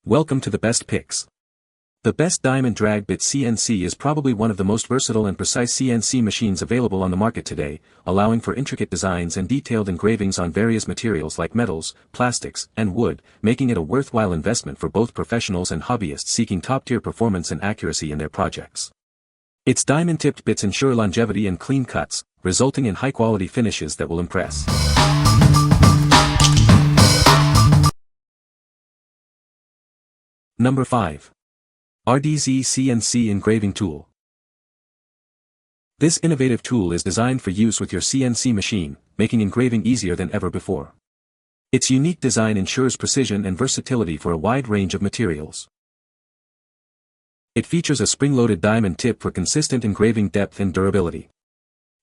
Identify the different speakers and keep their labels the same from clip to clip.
Speaker 1: Welcome to the best picks. The best Diamond Drag Bit CNC is probably one of the most versatile and precise CNC machines available on the market today, allowing for intricate designs and detailed engravings on various materials like metals, plastics, and wood, making it a worthwhile investment for both professionals and hobbyists seeking top-tier performance and accuracy in their projects. Its diamond-tipped bits ensure longevity and clean cuts, resulting in high-quality finishes that will impress. Number 5. RDZ CNC Engraving Tool. This innovative tool is designed for use with your CNC machine, making engraving easier than ever before. Its unique design ensures precision and versatility for a wide range of materials. It features a spring-loaded diamond tip for consistent engraving depth and durability.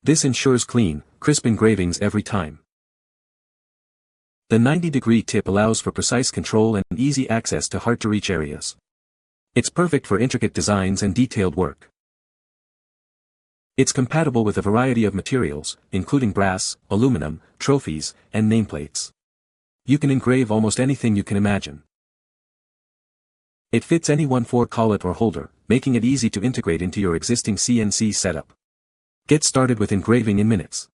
Speaker 1: This ensures clean, crisp engravings every time. The 90-degree tip allows for precise control and easy access to hard-to-reach areas. It's perfect for intricate designs and detailed work. It's compatible with a variety of materials, including brass, aluminum, trophies, and nameplates. You can engrave almost anything you can imagine. It fits any 1/4 collet or holder, making it easy to integrate into your existing CNC setup. Get started with engraving in minutes.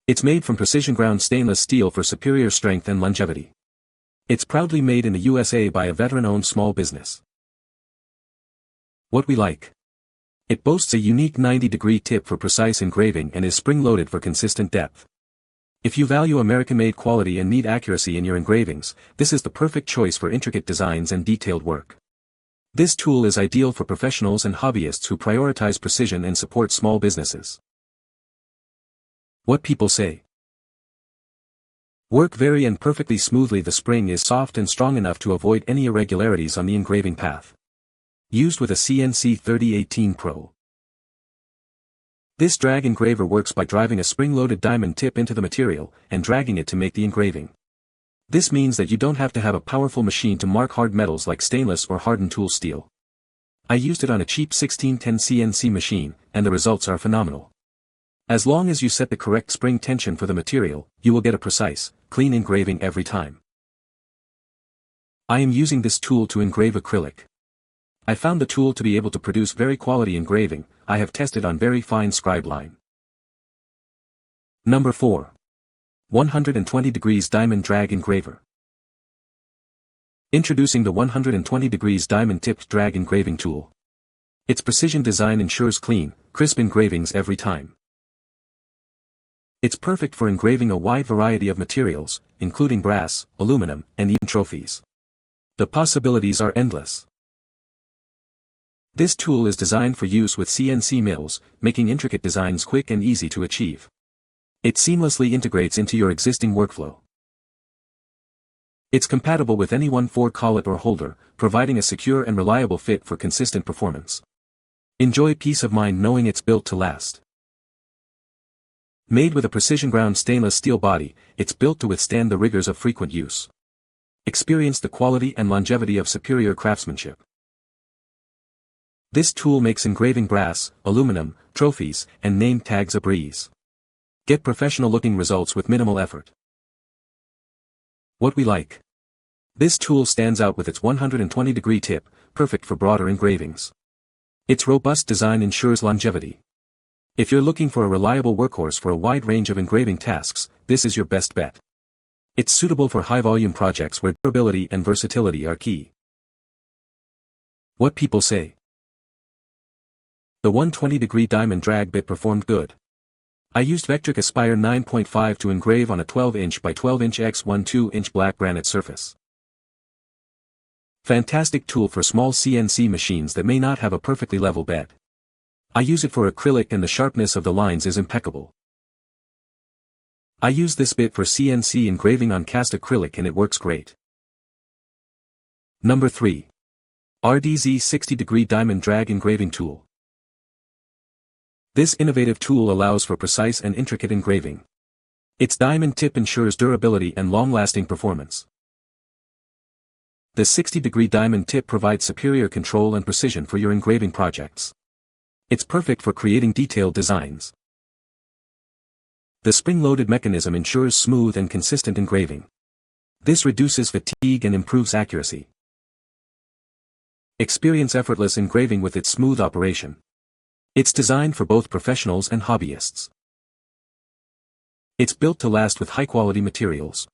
Speaker 1: It's made from precision-ground stainless steel for superior strength and longevity. It's proudly made in the USA by a veteran-owned small business. What we like. It boasts a unique 90-degree tip for precise engraving and is spring-loaded for consistent depth. If you value American-made quality and need accuracy in your engravings, this is the perfect choice for intricate designs and detailed work. This tool is ideal for professionals and hobbyists who prioritize precision and support small businesses. What people say. Work very and perfectly smoothly. The spring is soft and strong enough to avoid any irregularities on the engraving path. Used with a CNC 3018 Pro. This drag engraver works by driving a spring-loaded diamond tip into the material and dragging it to make the engraving. This means that you don't have to have a powerful machine to mark hard metals like stainless or hardened tool steel. I used it on a cheap 1610 CNC machine, and the results are phenomenal. As long as you set the correct spring tension for the material, you will get a precise, clean engraving every time. I am using this tool to engrave acrylic. I found the tool to be able to produce very quality engraving. I have tested on very fine scribe line. Number 4. 120 degrees Diamond Drag Engraver. Introducing the 120 degrees Diamond Tipped Drag Engraving Tool. Its precision design ensures clean, crisp engravings every time. It's perfect for engraving a wide variety of materials, including brass, aluminum, and even trophies. The possibilities are endless. This tool is designed for use with CNC mills, making intricate designs quick and easy to achieve. It seamlessly integrates into your existing workflow. It's compatible with any 1/4 collet or holder, providing a secure and reliable fit for consistent performance. Enjoy peace of mind knowing it's built to last. Made with a precision-ground stainless steel body, it's built to withstand the rigors of frequent use. Experience the quality and longevity of superior craftsmanship. This tool makes engraving brass, aluminum, trophies, and name tags a breeze. Get professional-looking results with minimal effort. What we like. This tool stands out with its 120-degree tip, perfect for broader engravings. Its robust design ensures longevity. If you're looking for a reliable workhorse for a wide range of engraving tasks, this is your best bet. It's suitable for high-volume projects where durability and versatility are key. What people say. The 120-degree diamond drag bit performed good. I used Vectric Aspire 9.5 to engrave on a 12-inch by 12-inch x 1/2-inch black granite surface. Fantastic tool for small CNC machines that may not have a perfectly level bed. I use it for acrylic and the sharpness of the lines is impeccable. I use this bit for CNC engraving on cast acrylic and it works great. Number 3. RDZ 60-degree Diamond Drag Engraving Tool. This innovative tool allows for precise and intricate engraving. Its diamond tip ensures durability and long-lasting performance. The 60-degree diamond tip provides superior control and precision for your engraving projects. It's perfect for creating detailed designs. The spring-loaded mechanism ensures smooth and consistent engraving. This reduces fatigue and improves accuracy. Experience effortless engraving with its smooth operation. It's designed for both professionals and hobbyists. It's built to last with high-quality materials.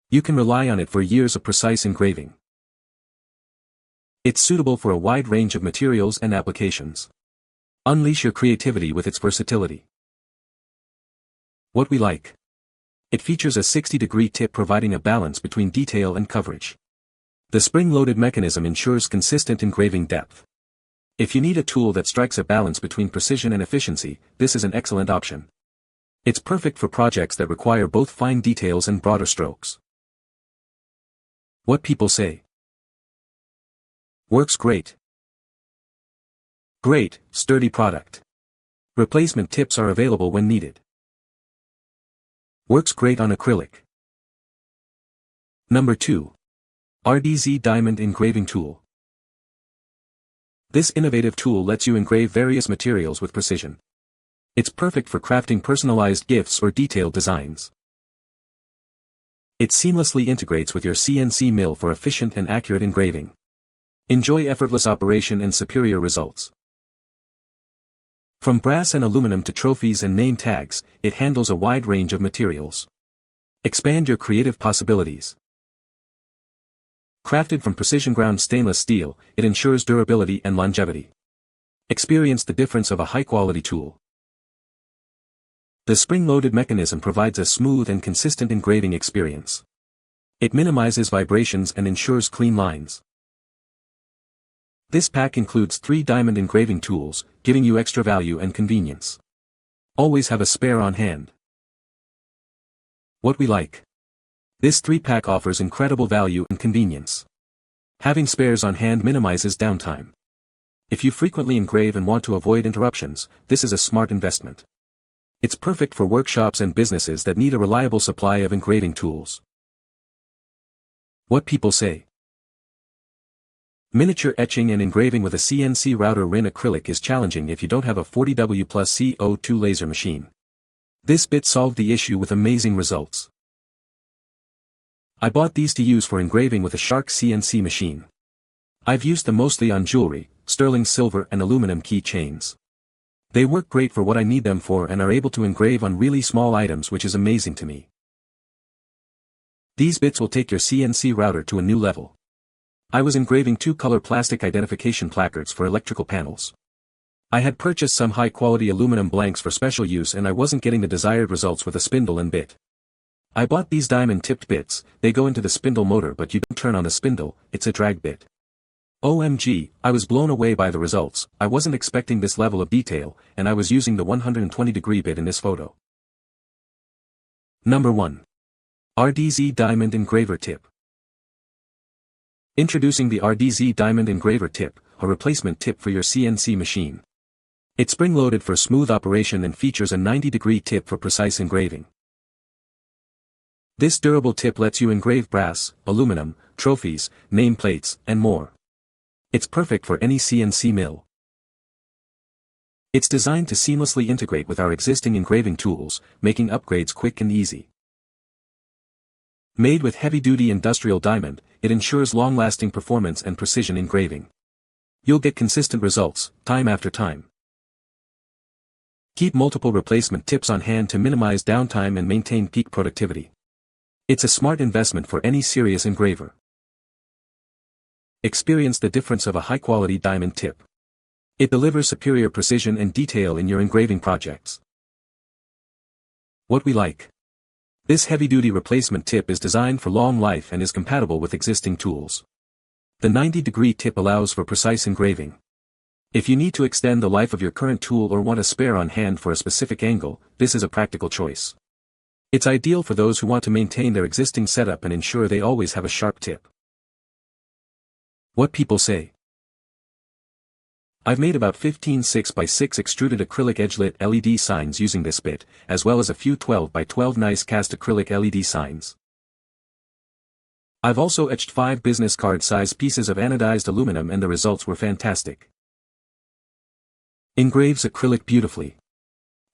Speaker 1: You can rely on it for years of precise engraving. It's suitable for a wide range of materials and applications. Unleash your creativity with its versatility. What we like. It features a 60-degree tip providing a balance between detail and coverage. The spring-loaded mechanism ensures consistent engraving depth. If you need a tool that strikes a balance between precision and efficiency, this is an excellent option. It's perfect for projects that require both fine details and broader strokes. What people say. Works great. Great, sturdy product. Replacement tips are available when needed. Works great on acrylic. Number 2. RDZ Diamond Engraving Tool. This innovative tool lets you engrave various materials with precision. It's perfect for crafting personalized gifts or detailed designs. It seamlessly integrates with your CNC mill for efficient and accurate engraving. Enjoy effortless operation and superior results. From brass and aluminum to trophies and name tags, it handles a wide range of materials. Expand your creative possibilities. Crafted from precision-ground stainless steel, it ensures durability and longevity. Experience the difference of a high-quality tool. The spring-loaded mechanism provides a smooth and consistent engraving experience. It minimizes vibrations and ensures clean lines. This pack includes 3 diamond engraving tools, giving you extra value and convenience. Always have a spare on hand. What we like. This 3-pack offers incredible value and convenience. Having spares on hand minimizes downtime. If you frequently engrave and want to avoid interruptions, this is a smart investment. It's perfect for workshops and businesses that need a reliable supply of engraving tools. What people say. Miniature etching and engraving with a CNC router RIN acrylic is challenging if you don't have a 40W plus CO2 laser machine. This bit solved the issue with amazing results. I bought these to use for engraving with a Shark CNC machine. I've used them mostly on jewelry, sterling silver and aluminum key chains. They work great for what I need them for and are able to engrave on really small items, which is amazing to me. These bits will take your CNC router to a new level. I was engraving 2-color plastic identification placards for electrical panels. I had purchased some high-quality aluminum blanks for special use and I wasn't getting the desired results with a spindle and bit. I bought these diamond-tipped bits. They go into the spindle motor, but you don't turn on the spindle, it's a drag bit. OMG, I was blown away by the results. I wasn't expecting this level of detail, and I was using the 120-degree bit in this photo. Number 1. RDZ Diamond Engraver Tip. Introducing the RDZ Diamond Engraver Tip, a replacement tip for your CNC machine. It's spring-loaded for smooth operation and features a 90-degree tip for precise engraving. This durable tip lets you engrave brass, aluminum, trophies, nameplates, and more. It's perfect for any CNC mill. It's designed to seamlessly integrate with our existing engraving tools, making upgrades quick and easy. Made with heavy-duty industrial diamond, it ensures long-lasting performance and precision engraving. You'll get consistent results, time after time. Keep multiple replacement tips on hand to minimize downtime and maintain peak productivity. It's a smart investment for any serious engraver. Experience the difference of a high-quality diamond tip. It delivers superior precision and detail in your engraving projects. What we like. This heavy-duty replacement tip is designed for long life and is compatible with existing tools. The 90-degree tip allows for precise engraving. If you need to extend the life of your current tool or want a spare on hand for a specific angle, this is a practical choice. It's ideal for those who want to maintain their existing setup and ensure they always have a sharp tip. What people say. I've made about 15 6x6 extruded acrylic edge-lit LED signs using this bit, as well as a few 12x12 nice cast acrylic LED signs. I've also etched 5 business card-size pieces of anodized aluminum and the results were fantastic. Engraves acrylic beautifully.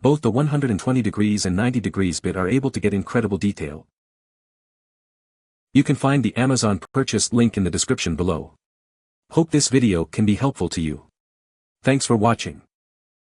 Speaker 1: Both the 120 degrees and 90 degrees bit are able to get incredible detail. You can find the Amazon purchase link in the description below. Hope this video can be helpful to you. Thanks for watching.